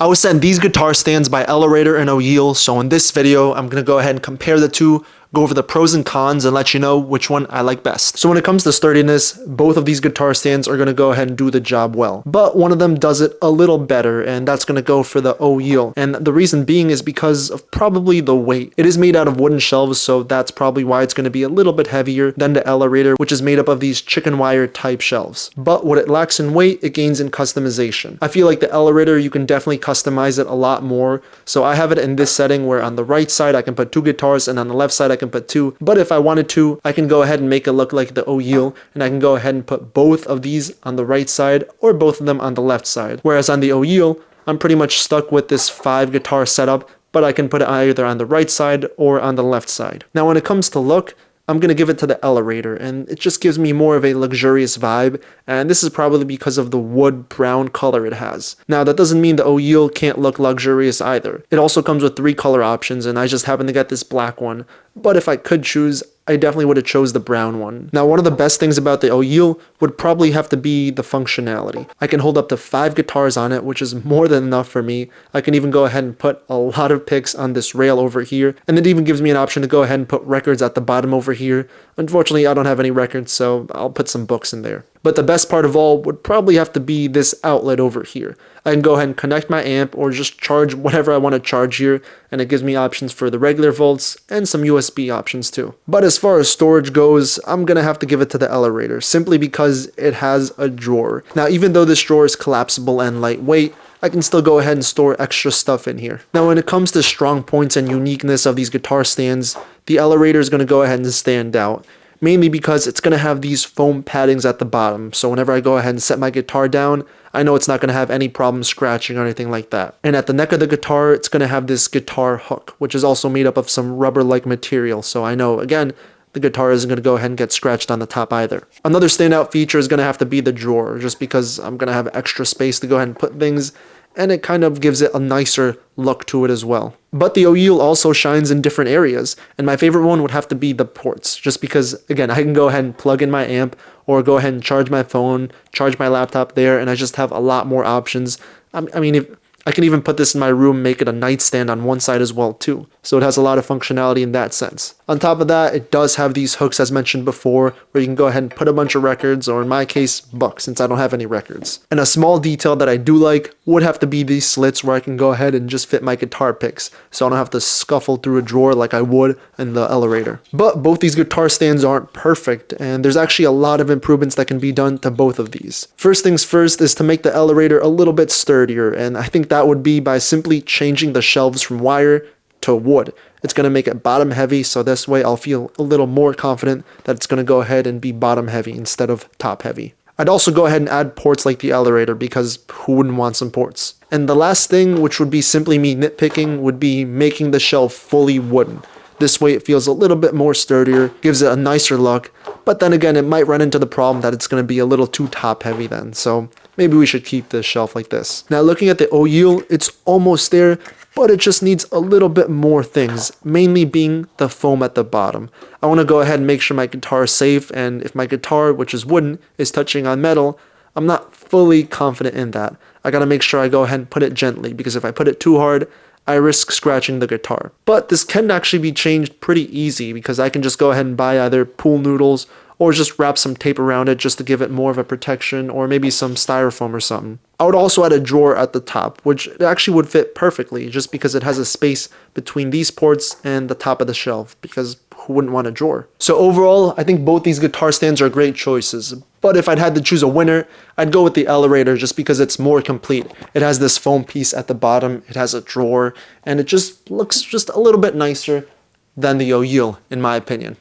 I was sent these guitar stands by Elerator and OYEAL, so in this video, I'm going to go ahead and compare the two, go over the pros and cons, and let you know which one I like best. So when it comes to sturdiness, both of these guitar stands are going to go ahead and do the job well. But one of them does it a little better, and that's going to go for the OYEAL. And the reason being is because of probably the weight. It is made out of wooden shelves, so that's probably why it's going to be a little bit heavier than the Elerator, which is made up of these chicken wire type shelves. But what it lacks in weight, it gains in customization. I feel like the Elerator, you can definitely customize it a lot more. So I have it in this setting where on the right side I can put two guitars and on the left side I can put two. But if I wanted to, I can go ahead and make it look like the OYEAL, and I can go ahead and put both of these on the right side or both of them on the left side. Whereas on the OYEAL, I'm pretty much stuck with this 5 guitar setup, but I can put it either on the right side or on the left side. Now when it comes to look, I'm going to give it to the Elerator, and it just gives me more of a luxurious vibe, and this is probably because of the wood brown color it has. Now that doesn't mean the OYEAL can't look luxurious either. It also comes with 3 color options, and I just happen to get this black one, but if I could choose, I definitely would have chose the brown one. Now, one of the best things about the OYEAL would probably have to be the functionality. I can hold up to 5 guitars on it, which is more than enough for me. I can even go ahead and put a lot of picks on this rail over here, and it even gives me an option to go ahead and put records at the bottom over here. Unfortunately, I don't have any records, so I'll put some books in there. But the best part of all would probably have to be this outlet over here. I can go ahead and connect my amp or just charge whatever I want to charge here, and it gives me options for the regular volts and some USB options too. But as far as storage goes, I'm gonna have to give it to the Elerator simply because it has a drawer. Now even though this drawer is collapsible and lightweight, I can still go ahead and store extra stuff in here. Now when it comes to strong points and uniqueness of these guitar stands, the Elerator is going to go ahead and stand out. Mainly because it's going to have these foam paddings at the bottom, so whenever I go ahead and set my guitar down, I know it's not going to have any problem scratching or anything like that. And at the neck of the guitar, it's going to have this guitar hook, which is also made up of some rubber-like material, so I know, again, the guitar isn't going to go ahead and get scratched on the top either. Another standout feature is going to have to be the drawer, just because I'm going to have extra space to go ahead and put things, and it kind of gives it a nicer look to it as well. But the OYEAL also shines in different areas, and my favorite one would have to be the ports, just because, again, I can go ahead and plug in my amp, or go ahead and charge my phone, charge my laptop there, and I just have a lot more options. I mean, if I can even put this in my room, make it a nightstand on one side as well too. So it has a lot of functionality in that sense. On top of that, it does have these hooks as mentioned before, where you can go ahead and put a bunch of records, or in my case, books, since I don't have any records. And a small detail that I do like would have to be these slits where I can go ahead and just fit my guitar picks, so I don't have to scuffle through a drawer like I would in the Elerator. But both these guitar stands aren't perfect, and there's actually a lot of improvements that can be done to both of these. First things first is to make the Elerator a little bit sturdier, and I think that would be by simply changing the shelves from wire to wood. It's going to make it bottom heavy, so this way I'll feel a little more confident that it's going to go ahead and be bottom heavy instead of top heavy. I'd also go ahead and add ports like the Elerator, because who wouldn't want some ports? And the last thing, which would be simply me nitpicking, would be making the shelf fully wooden. This way it feels a little bit more sturdier, gives it a nicer look, but then again it might run into the problem that it's going to be a little too top heavy then, so maybe we should keep this shelf like this. Now looking at the OYEAL, it's almost there, but it just needs a little bit more things, mainly being the foam at the bottom. I want to go ahead and make sure my guitar is safe, and if my guitar, which is wooden, is touching on metal, I'm not fully confident in that. I gotta make sure I go ahead and put it gently, because if I put it too hard, I risk scratching the guitar. But this can actually be changed pretty easy, because I can just go ahead and buy either pool noodles or just wrap some tape around it just to give it more of a protection, or maybe some styrofoam or something. I would also add a drawer at the top, which actually would fit perfectly just because it has a space between these ports and the top of the shelf, because who wouldn't want a drawer? So overall, I think both these guitar stands are great choices. But if I'd had to choose a winner, I'd go with the Elerator just because it's more complete. It has this foam piece at the bottom, it has a drawer, and it just looks just a little bit nicer than the OYEAL, in my opinion.